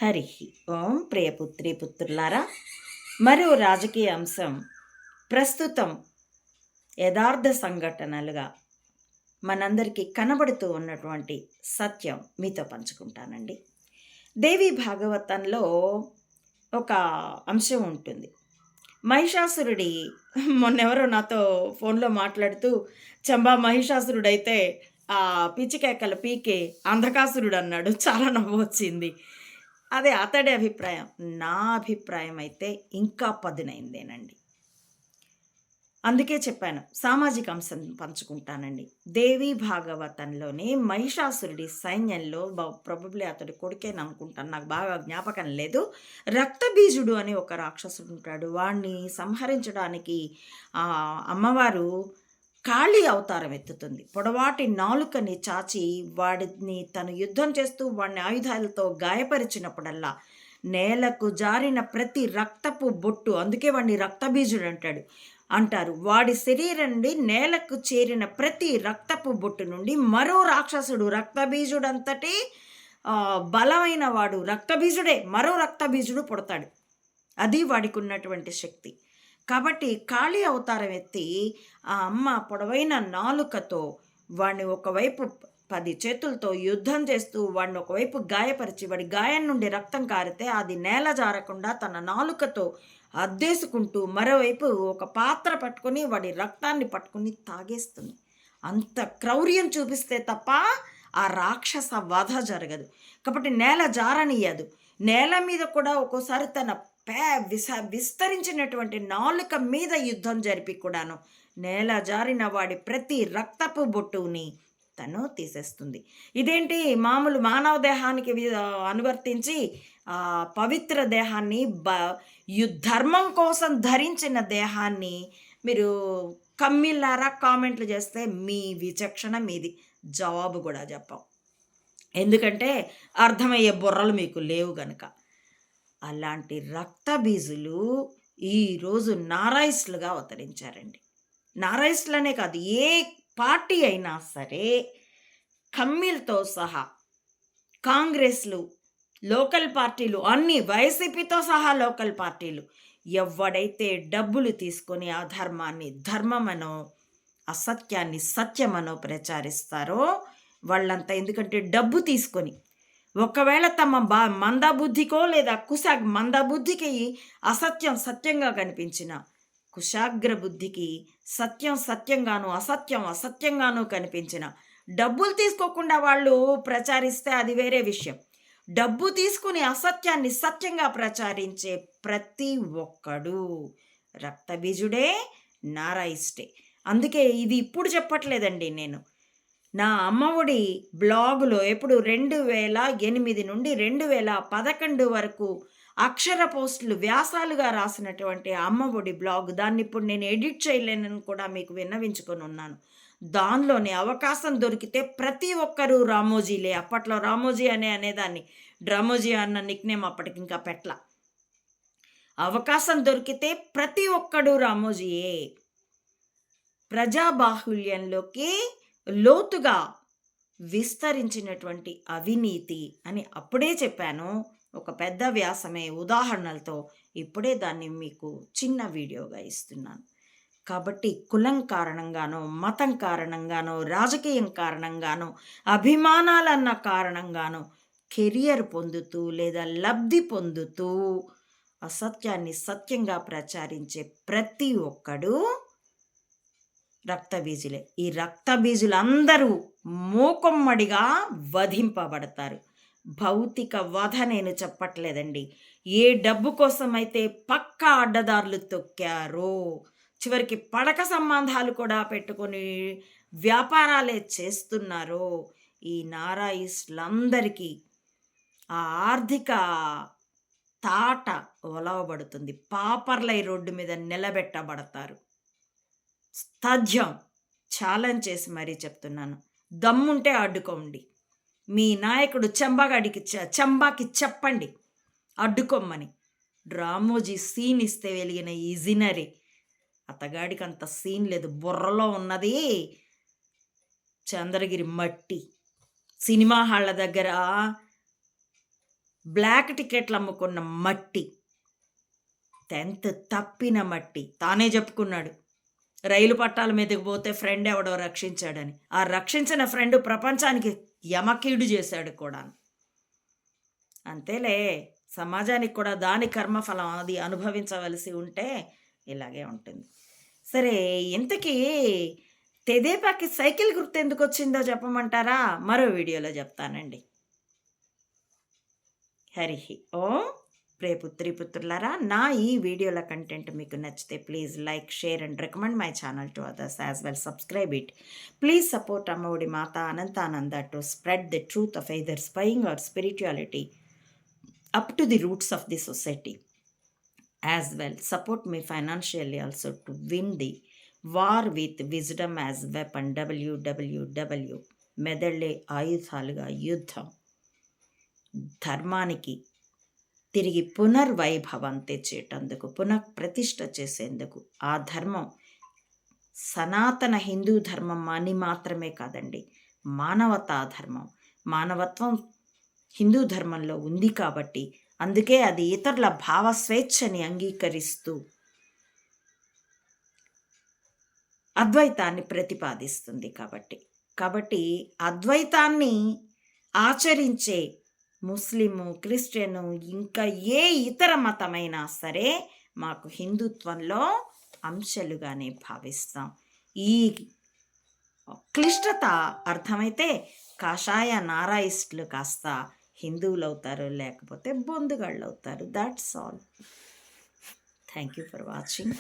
హరి ఓం ప్రియపుత్రి పుత్రులారా, మరో రాజకీయ అంశం ప్రస్తుతం యథార్థ సంఘటనలుగా మనందరికీ కనబడుతూ ఉన్నటువంటి సత్యం మీతో పంచుకుంటానండి. దేవి భాగవతంలో ఒక అంశం ఉంటుంది. మహిషాసురుడి మొన్నెవరో నాతో ఫోన్లో మాట్లాడుతూ చంబా మహిషాసురుడైతే ఆ పిచ్చికేకలు పీకే అంధకాసురుడు అన్నాడు. చాలా నవ్వు వచ్చింది. అదే అతడి అభిప్రాయం. నా అభిప్రాయం అయితే ఇంకా పదునైందేనండి. అందుకే చెప్పాను, సామాజిక అంశం పంచుకుంటానండి. దేవి భాగవతంలోని మహిషాసురుడి సైన్యంలో ప్రాబబ్లీ అతడి కొడుకేననుకుంటాను, నాకు బాగా జ్ఞాపకం లేదు. రక్తబీజుడు అని ఒక రాక్షసుడు ఉంటాడు. వాణ్ణి సంహరించడానికి అమ్మవారు కాళీ అవతారం ఎత్తుతుంది. పొడవాటి నాలుకని చాచి వాడిని తను యుద్ధం చేస్తూ వాడిని ఆయుధాలతో గాయపరిచినప్పుడల్లా నేలకు జారిన ప్రతి రక్తపు బొట్టు, అందుకే వాడిని రక్తబీజుడు అంటారు. వాడి శరీరం నుండి నేలకు చేరిన ప్రతి రక్తపు బొట్టు నుండి మరో రాక్షసుడు, రక్తబీజుడంతటి బలమైన వాడు, రక్తబీజుడే, మరో రక్తబీజుడు పుడతాడు. అది వాడికి ఉన్నటువంటి శక్తి. కాబట్టి కాళీ అవతారం ఎత్తి ఆ అమ్మ పొడవైన నాలుకతో వాడిని ఒకవైపు 10 చేతులతో యుద్ధం చేస్తూ వాడిని ఒకవైపు గాయపరిచి, వాడి గాయం నుండి రక్తం కారితే అది నేల జారకుండా తన నాలుకతో అద్దేసుకుంటూ మరోవైపు ఒక పాత్ర పట్టుకొని వాడి రక్తాన్ని పట్టుకుని తాగేస్తుంది. అంత క్రౌర్యం చూపిస్తే తప్ప ఆ రాక్షస వధ జరగదు. కాబట్టి నేల జారనియ్యదు. నేల మీద కూడా ఒక్కోసారి తన విస్తరించినటువంటి నాలుక మీద యుద్ధం జరిపి కూడాను నేల జారిన వాడి ప్రతి రక్తపు బొట్టుని తను తీసేస్తుంది. ఇదేంటి, మామూలు మానవ దేహానికి అనువర్తించి పవిత్ర దేహాన్ని ధర్మం కోసం ధరించిన దేహాన్ని మీరు కమ్మిల్లారా కామెంట్లు చేస్తే మీ విచక్షణ మీది, జవాబు కూడా చెప్పాం. ఎందుకంటే అర్థమయ్యే బుర్రలు మీకు లేవు గనుక. అలాంటి రక్తబీజులు ఈరోజు నారాయిస్టులుగా అవతరించారండి. నారాయిస్టులనే కాదు, ఏ పార్టీ అయినా సరే కమ్మీలతో సహా కాంగ్రెస్లు, లోకల్ పార్టీలు అన్నీ, వైసీపీతో సహా లోకల్ పార్టీలు ఎవడైతే డబ్బులు తీసుకొని అధర్మాన్ని ధర్మమనో అసత్యాన్ని సత్యమనో ప్రచారిస్తారో వాళ్ళంతా, ఎందుకంటే డబ్బు తీసుకొని ఒకవేళ తమ మందబుద్ధికో లేదా మందబుద్ధికి అసత్యం సత్యంగా కనిపించిన, కుశాగ్ర బుద్ధికి సత్యం సత్యంగాను అసత్యం అసత్యంగాను కనిపించిన, డబ్బులు తీసుకోకుండా వాళ్ళు ప్రచారిస్తే అది వేరే విషయం. డబ్బు తీసుకుని అసత్యాన్ని సత్యంగా ప్రచారించే ప్రతి ఒక్కడు రక్తబీజుడే, నారాయిస్టే. అందుకే ఇది ఇప్పుడు చెప్పట్లేదండి నేను. నా అమ్మఒడి బ్లాగులో ఎప్పుడు 2008 నుండి 2011 వరకు అక్షర పోస్టులు వ్యాసాలుగా రాసినటువంటి అమ్మఒడి బ్లాగ్, దాన్ని ఇప్పుడు నేను ఎడిట్ చేయలేనని కూడా మీకు విన్నవించుకొని ఉన్నాను. దానిలోనే అవకాశం దొరికితే ప్రతి ఒక్కరూ రామోజీలే. అప్పట్లో రామోజీ అనేదాన్ని, డ్రామోజీ అన్న నిక్నేమ్ అప్పటికి ఇంకా పెట్ల. అవకాశం దొరికితే ప్రతి ఒక్కడు రామోజీయే. ప్రజాబాహుల్యంలోకి లోతుగా విస్తరించినటువంటి అవినీతి అని అప్పుడే చెప్పాను. ఒక పెద్ద వ్యాసమే ఉదాహరణలతో ఇప్పుడే దాన్ని మీకు చిన్న వీడియోగా ఇస్తున్నాను. కాబట్టి కులం కారణంగానో, మతం కారణంగానో, రాజకీయం కారణంగానో, అభిమానాలన్న కారణంగానో కెరియర్ పొందుతూ లేదా లబ్ధి పొందుతూ అసత్యాన్ని సత్యంగా ప్రచారించే ప్రతి ఒక్కడు రక్తబీజులే. ఈ రక్తబీజులందరూ మూకొమ్మడిగా వధింపబడతారు. భౌతిక వధ నేను చెప్పట్లేదండి. ఏ డబ్బు కోసమైతే పక్కా అడ్డదారులు తొక్కారో, చివరికి పడక సంబంధాలు కూడా పెట్టుకొని వ్యాపారాలే చేస్తున్నారో, ఈ నారాయిస్టులందరికీ ఆ ఆర్థిక తాట ఒలవబడుతుంది. పాపర్లై రోడ్డు మీద నిలబెట్టబడతారు. తథ్యం ఛాలెంజ్ చేసి మరీ చెప్తున్నాను. దమ్ముంటే అడ్డుకోండి. మీ నాయకుడు చంబాకి చెప్పండి అడ్డుకోమ్మని. రామోజీ సీన్ ఇస్తే వెలిగిన ఈజినరీ, అతగాడికి అంత సీన్ లేదు. బుర్రలో ఉన్నది చంద్రగిరి మట్టి. సినిమా హాళ్ళ దగ్గర బ్లాక్ టికెట్లు అమ్ముకున్న మట్టి, 10th తప్పిన మట్టి. తానే చెప్పుకున్నాడు. రైలు పట్టాల మీదకి పోతే ఫ్రెండ్ ఎవడో రక్షించాడని. ఆ రక్షించిన ఫ్రెండ్ ప్రపంచానికి యమకీడు చేశాడు కూడా. అంతేలే, సమాజానికి కూడా దాని కర్మఫలం అది అనుభవించవలసి ఉంటే ఇలాగే ఉంటుంది. సరే, ఇంతకీ తెదేపాకి సైకిల్ గుర్తు ఎందుకు వచ్చిందో చెప్పమంటారా? మరో వీడియోలో చెప్తానండి. హరి ఓం. ప్రియ పుత్రి పుత్రులారా, నా ఈ వీడియోల కంటెంట్ మీకు నచ్చితే please like, share and recommend my channel to others as well. Subscribe it. Please support Ammaodi Mata Anantananda to spread the truth of either spying or spirituality up to the roots of the society. As well, support me financially also to win the war with wisdom as weapon. www. మెదళ్ళే ఆయుధాలుగా యుద్ధం. ధర్మానికి తిరిగి పునర్వైభవం తెచ్చేటందుకు, పునఃప్రతిష్ఠ చేసేందుకు. ఆ ధర్మం సనాతన హిందూ ధర్మం అని మాత్రమే కాదండి, మానవతా ధర్మం. మానవత్వం హిందూ ధర్మంలో ఉంది కాబట్టి, అందుకే అది ఇతరుల భావ స్వేచ్ఛని అంగీకరిస్తూ అద్వైతాన్ని ప్రతిపాదిస్తుంది. కాబట్టి అద్వైతాన్ని ఆచరించే ముస్లిము, క్రిస్టియను, ఇంకా ఏ ఇతర మతమైనా సరే మాకు హిందుత్వంలో అంశాలుగానే భావిస్తాం. ఈ క్లిష్టత అర్థమైతే కాషాయ నారాయిస్టులు కాస్త హిందువులు అవుతారు, లేకపోతే బొందుగాళ్ళు అవుతారు. That's all. Thank you for watching.